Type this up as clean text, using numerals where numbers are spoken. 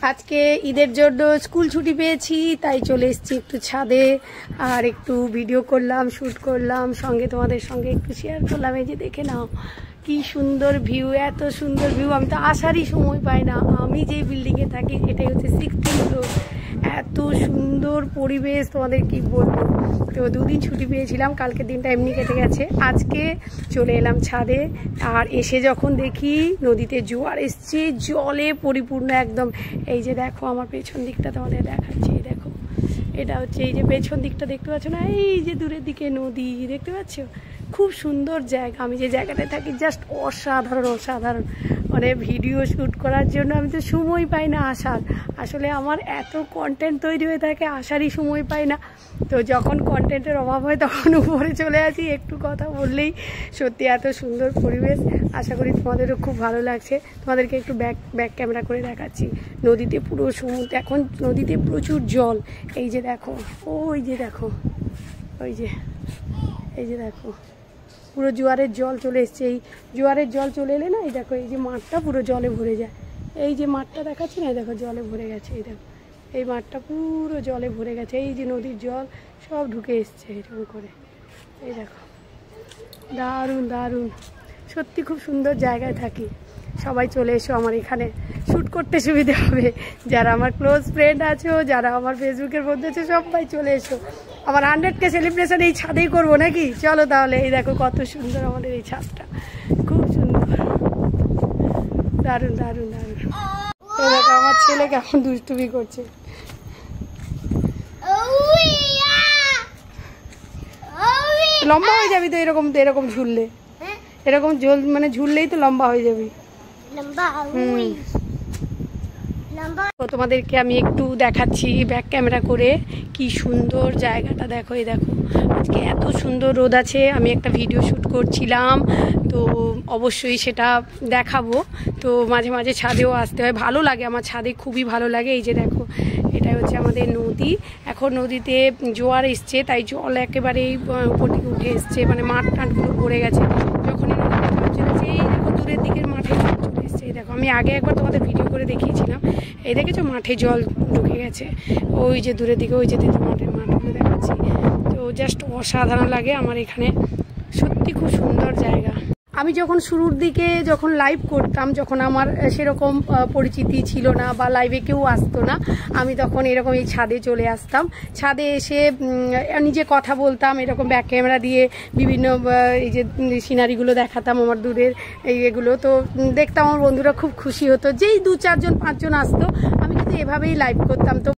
আজকে ঈদের জন্য স্কুল ছুটি পেয়েছি, তাই চলে এসেছি একটু ছাদে আর একটু ভিডিও করলাম, শ্যুট করলাম, সঙ্গে তোমাদের সঙ্গে একটু শেয়ার করলাম। এই যে দেখে নাও কি সুন্দর ভিউ, এত সুন্দর ভিউ, আমি তো আসারই সময় পাই না। আমি যে বিল্ডিংয়ে থাকি এটাই হচ্ছে 16 ফ্লোর, এত সুন্দর পরিবেশ তোমাদের কি বলবো। তো দুদিন ছুটি পেয়েছিলাম, কালকের দিনটা এমনি কেটে গেছে, আজকে চলে এলাম ছাদে। আর এসে যখন দেখি নদীতে জোয়ার এসছে, জলে পরিপূর্ণ একদম। এই যে দেখো আমার পেছন দিকটা তোমাদের দেখাচ্ছি, এই দেখো এটা হচ্ছে এই যে পেছন দিকটা দেখতে পাচ্ছ না, এই যে দূরের দিকে নদী দেখতে পাচ্ছ, খুব সুন্দর জায়গা। আমি যে জায়গাটায় থাকি জাস্ট অসাধারণ অসাধারণ, মানে ভিডিও শ্যুট করার জন্য আমি তো সময় পাই না আসার। আসলে আমার এত কন্টেন্ট তৈরি হয়ে থাকে, আসারই সময় পাই না। তো যখন কন্টেন্টের অভাব হয় তখন উপরে চলে আসি, একটু কথা বললেই। সত্যি এত সুন্দর পরিবেশ, আশা করি তোমাদেরও খুব ভালো লাগছে। তোমাদেরকে একটু ব্যাক ক্যামেরা করে দেখাচ্ছি। নদীতে পুরো সমুদ্র, এখন নদীতে প্রচুর জল। এই যে দেখো, ওই যে দেখো, ওই যে এই যে দেখো পুরো জোয়ারের জল চলে এসছে। এই জোয়ারের জল চলে এলে না, এই দেখো এই যে মাঠটা পুরো জলে ভরে যায়। এই যে মাঠটা দেখাচ্ছি না, দেখো জলে ভরে গেছে, এই দেখো এই মাঠটা পুরো জলে ভরে গেছে। এই যে নদীর জল সব ঢুকে এসছে এরকম করে, এই দেখো দারুণ দারুণ, সত্যি খুব সুন্দর জায়গায় থাকি। সবাই চলে এসো আমার এখানে, শ্যুট করতে সুবিধা হবে। যারা আমার ক্লোজ ফ্রেন্ড আছো, যারা আমার ফেসবুকের মধ্যে আছে, সবাই চলে এসো। আমার 100K সেলিব্রেশন এই ছাদেই করবো নাকি? চলো তাহলে। এই দেখো কত সুন্দর আমাদের এই ছাদটা, খুব সুন্দর, দারুণ দারুণ দারুণ। এই দেখো আমার ছেলে কেমন দুষ্টুমি করছে। লম্বা হয়ে যাবি তো এরকম, এরকম ঝুললে, এরকম মানে ঝুললেই তো লম্বা হয়ে যাবি। তো তোমাদেরকে আমি একটু দেখাচ্ছি ব্যাক ক্যামেরা করে, কি সুন্দর জায়গাটা দেখো। এই দেখো আজকে এত সুন্দর রোদ আছে, আমি একটা ভিডিও শ্যুট করছিলাম, তো অবশ্যই সেটা দেখাবো। তো মাঝে মাঝে ছাদেও আসতে হয়, ভালো লাগে আমার ছাদে, খুবই ভালো লাগে। এই যে দেখো এটাই হচ্ছে আমাদের নদী। এখন নদীতে জোয়ার এসছে, তাই জল একেবারেই উপর দিকে উঠে এসছে, মানে মাঠ টাটগুলো ভরে গেছে। যখনই নদীতে চলেছে, এই দেখো দূরের দিকের মাঠে চলে এসছে। এই দেখো আমি আগে একবার তোমাদের ভিডিও করে দেখিয়েছিলাম, এই দেখেছো মাঠে জল ঢুকে গেছে, ওই যে দূরের দিকে, ওই যে মাঠগুলো দেখাচ্ছি। তো জাস্ট অসাধারণ লাগে আমার এখানে, সত্যি খুব সুন্দর জায়গা। আমি যখন শুরুর দিকে যখন লাইভ করতাম, যখন আমার সেরকম পরিচিতি ছিল না বা লাইভে কেউ আসতো না, আমি তখন এরকম এই ছাদে চলে আসতাম। ছাদে এসে নিজে কথা বলতাম, এরকম ব্যাক ক্যামেরা দিয়ে বিভিন্ন এই যে সিনারিগুলো দেখাতাম আমার দূরের এগুলো। তো দেখতাম আমার বন্ধুরা খুব খুশি হতো, যেই 2-4 জন 5 জন আসতো, আমি কিন্তু এভাবেই লাইভ করতাম। তো